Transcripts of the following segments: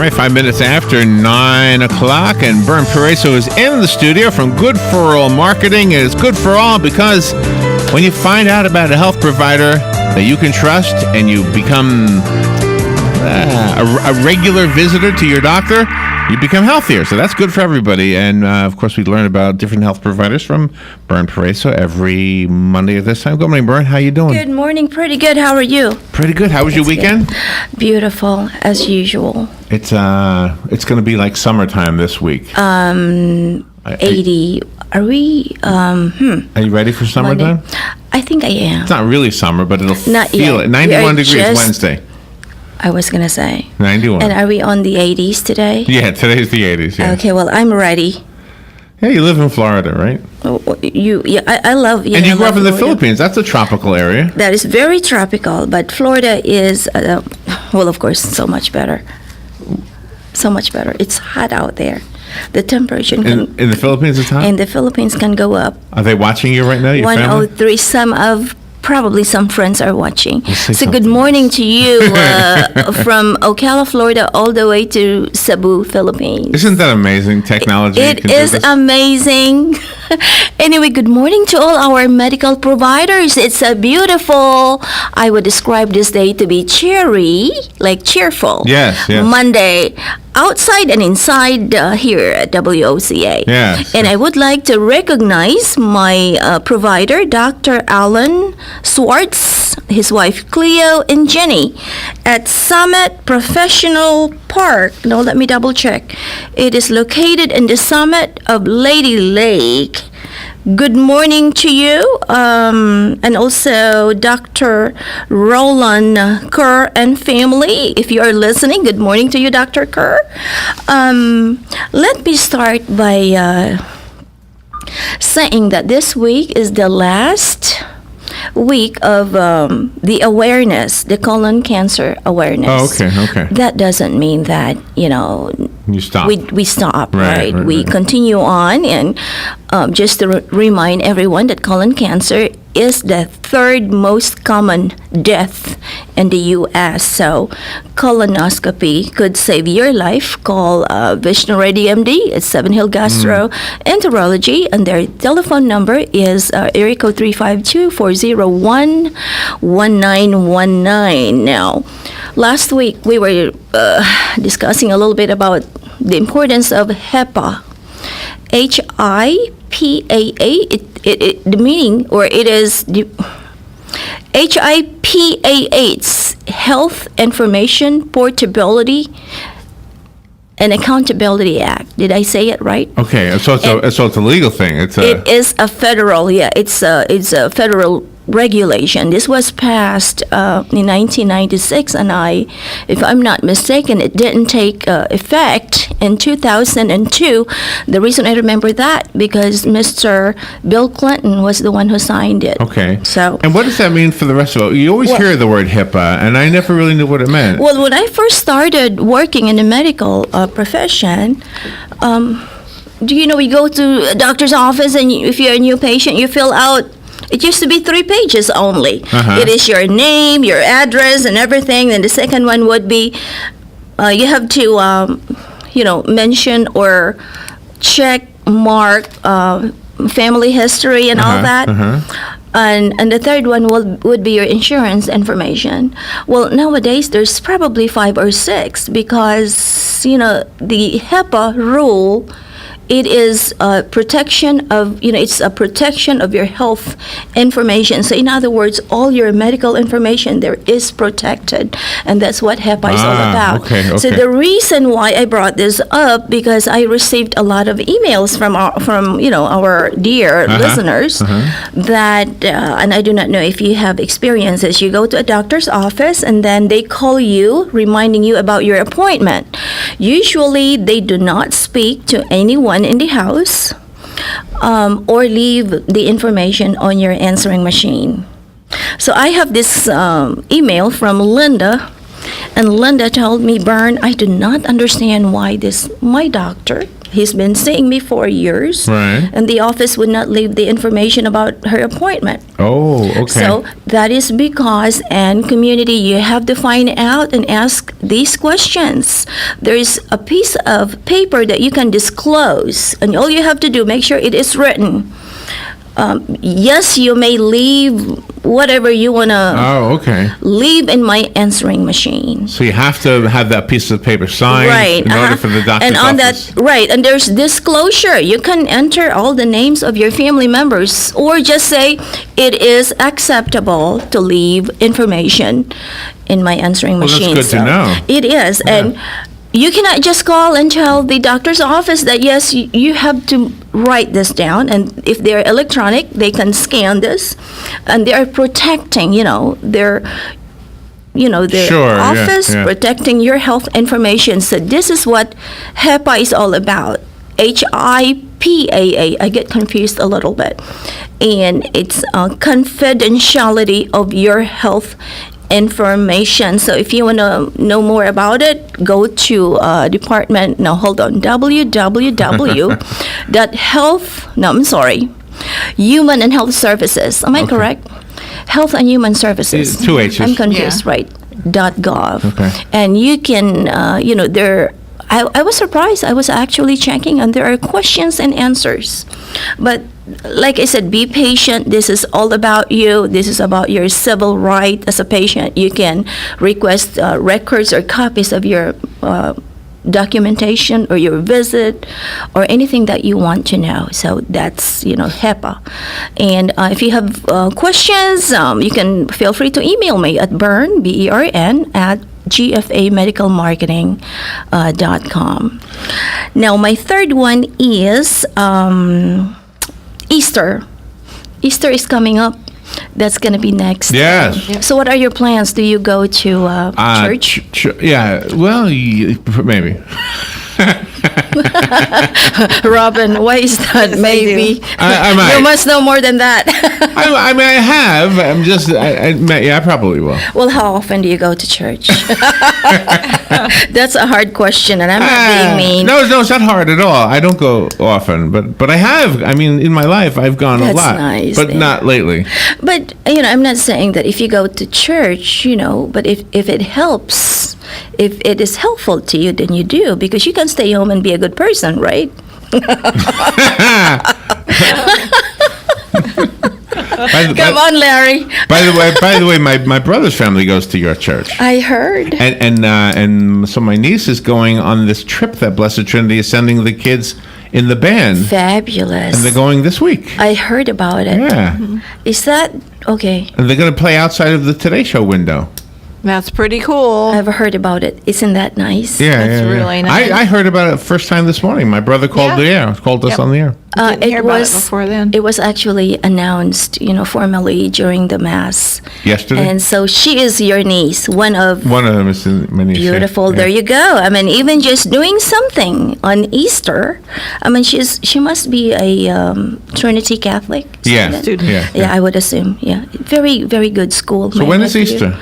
right, 5 minutes after 9 o'clock, and Bern Paraiso is in the studio from Good for All Marketing. It's good for all because when you find out about a health provider that you can trust and you become a regular visitor to your doctor, you become healthier. So that's good for everybody. And, of course, we learn about different health providers from Bern Paraiso every Monday at this time. Good morning, Bern. How you doing? Good morning. Pretty good. How are you? Pretty good. How was your weekend? Good. Beautiful, as usual. It's going to be like summertime this week. 80. Are we? Are you ready for summertime? Monday. I think I am. It's not really summer, but it'll Not feel yet. it. 91 We are degrees just- Wednesday. I was going to say. 91. And are we on the 80s today? Yeah, today's the 80s. Yeah. Okay, well, I'm ready. Yeah, you live in Florida, right? I love. And you grew up in the Florida. Philippines. That's a tropical area. That is very tropical, but Florida is, well, of course, so much better. So much better. It's hot out there. The temperature In the Philippines, it's hot? in the Philippines can go up. Are they watching you right now, your family? 103. Probably some friends are watching. say So good something. morning to you from Ocala, Florida, all the way to Cebu, Philippines. Isn't that amazing technology? It can do is this? amazing. Anyway, good morning to all our medical providers. It's a beautiful, I would describe this day to be cheery, like cheerful. Yes, yes. Monday, outside and inside here at WOCA. Yes. And I would like to recognize my provider, Dr. Alan Swartz, his wife Cleo, and Jenny at Summit Professional Park. No, let me double check. It is located in the summit of Lady Lake. Good morning to you, and also Dr. Roland Kerr and family. If you are listening, good morning to you, Dr. Kerr. Let me start by saying that this week is the last week of the awareness, the colon cancer awareness. Oh, okay. That doesn't mean that, You stop. we stop, Right, right? We right. continue on, and just to remind everyone that colon cancer is the third most common death in the U.S. So colonoscopy could save your life. Call Vishnu Reddy MD at Seven Hill Gastroenterology, and their telephone number is area code 352-401-1919. Now, last week we were discussing a little bit about the importance of HIPAA. HIPAA, the meaning, or it is the HIPAA, it's Health Information Portability and Accountability Act. Did I say it right? Okay, so it's a legal thing. It is a federal, it's a federal regulation. This was passed in 1996, and if I'm not mistaken, it didn't take effect in 2002. The reason I remember that because Mr. Bill Clinton was the one who signed it. Okay. So. And what does that mean for the rest of it? You always hear the word HIPAA, and I never really knew what it meant. Well, when I first started working in the medical profession, we go to a doctor's office, and if you're a new patient, you fill out. It used to be 3 pages only. Uh-huh. It is your name, your address, and everything. And the second one would be, you have to, mention or check mark family history and all that. And the third one would be your insurance information. Well, nowadays there's probably 5 or 6 because, the HIPAA rule, it is a protection of, it's a protection of your health information. So in other words, all your medical information there is protected, and that's what HIPAA is all about. Okay. So the reason why I brought this up, because I received a lot of emails from our dear listeners that, and I do not know if you have experiences. You go to a doctor's office, and then they call you, reminding you about your appointment. Usually, they do not speak to anyone in the house or leave the information on your answering machine. So I have this email from Linda, and Linda told me, Bern, I do not understand why my doctor He's been seeing me for years. Right. And the office would not leave the information about her appointment. Oh, okay. So that is because, and community, you have to find out and ask these questions. There is a piece of paper that you can disclose, and all you have to do, make sure it is written. Yes, you may leave whatever you want to Oh, okay. leave in my answering machine. So you have to have that piece of paper signed Right. in order for the doctor's and on office. that, right, and there's disclosure. You can enter all the names of your family members, or just say it is acceptable to leave information in my answering Well, that's machine. good to know. It is, and you cannot just call and tell the doctor's office that yes, you have to write this down, and if they're electronic, they can scan this, and they are protecting, their Sure, yeah, office, yeah. protecting your health information. So this is what HIPAA is all about. HIPAA. I get confused a little bit, and it's confidentiality of your health information. So if you want to know more about it, go to department. No, hold on. Human and Health Services. Am I correct? Health and Human Services. Two H's. I'm confused, right? .gov. Okay. And you can, there. I was surprised. I was actually checking, and there are questions and answers. But like I said, be patient. This is all about you. This is about your civil right as a patient. You can request records or copies of your documentation or your visit or anything that you want to know. So that's, HIPAA. And if you have questions, you can feel free to email me at Bern, BERN, at gfamedicalmarketing.com. Now, my third one is Easter. Easter is coming up. That's going to be next. Yes. So what are your plans? Do you go to church? Yeah. Well, maybe. Robin, why is that? Yes, I maybe. do. I might. You must know more than that. I mean, I have. I'm just. I probably will. Well, how often do you go to church? That's a hard question, and I'm not being mean. No, it's not hard at all. I don't go often, but I have. I mean, in my life, I've gone That's a lot, nice, but yeah. not lately. But, I'm not saying that if you go to church, but if it helps, if it is helpful to you, then you do, because you can stay home and be a good person, right? Come on, Larry. By the way, my brother's family goes to your church. I heard. And so my niece is going on this trip that Blessed Trinity is sending the kids in the band. Fabulous. And they're going this week. I heard about it. Yeah. Is that okay? And they're going to play outside of the Today Show window. That's pretty cool. I've heard about it. Isn't that nice? Yeah, That's really nice. I heard about it first time this morning. My brother called called us Yep. on the air. Didn't hear about it before then. It was actually announced, formally during the mass. Yesterday? And so she is your niece, one of One of them is my niece. beautiful. Yeah. There you go. I mean, even just doing something on Easter. I mean, she must be a Trinity Catholic Yeah. Student. Yeah, I would assume. Yeah, very, very good school. So my when is nephew. Easter?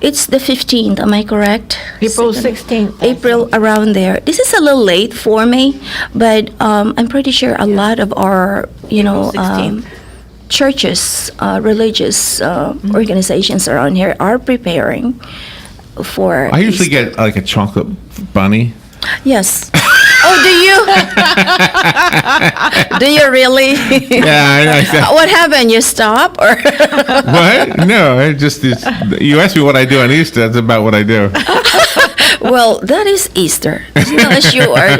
It's the 15th. Am I correct? April 16th. April, around there. This is a little late for me, but I'm pretty sure a lot of our, April 16th. churches, religious organizations around here are preparing for. I usually Easter. get like a chocolate bunny. Yes. Oh, do you? Do you really? Yeah, What happened? You stop or? what? No, you asked me what I do on Easter. That's about what I do. Well, that is Easter. As long as you are,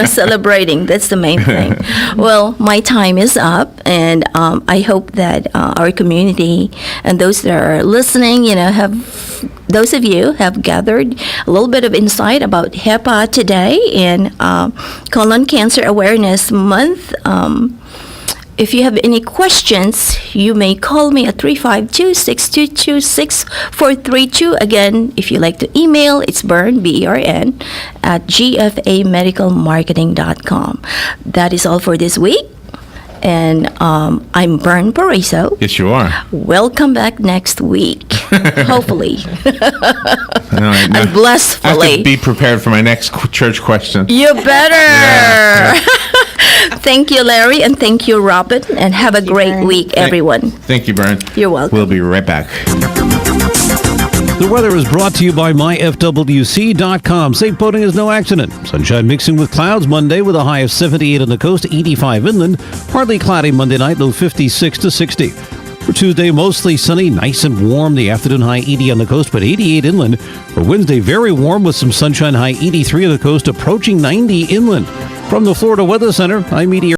celebrating, that's the main thing. Well, my time is up, and I hope that our community and those that are listening, those of you have gathered a little bit of insight about HIPAA today in Colon Cancer Awareness Month. If you have any questions, you may call me at 352-622-6432. Again, if you like to email, it's Bern, BERN, at gfamedicalmarketing.com. That is all for this week. And I'm Bern Paraiso. Yes, you are. Welcome back next week, hopefully. All right, now, And I have blissfully. to be prepared for my next church question. You better. Yeah. Thank you, Larry, and thank you, Robin, and have a great Bern. week, everyone. Thank you, Bern. You're welcome. We'll be right back. The weather is brought to you by myfwc.com. Safe boating is no accident. Sunshine mixing with clouds Monday with a high of 78 on the coast, 85 inland. Partly cloudy Monday night, low 56 to 60. For Tuesday, mostly sunny, nice and warm. The afternoon high 80 on the coast, but 88 inland. For Wednesday, very warm with some sunshine, high 83 on the coast, approaching 90 inland. From the Florida Weather Center, I'm meteorologist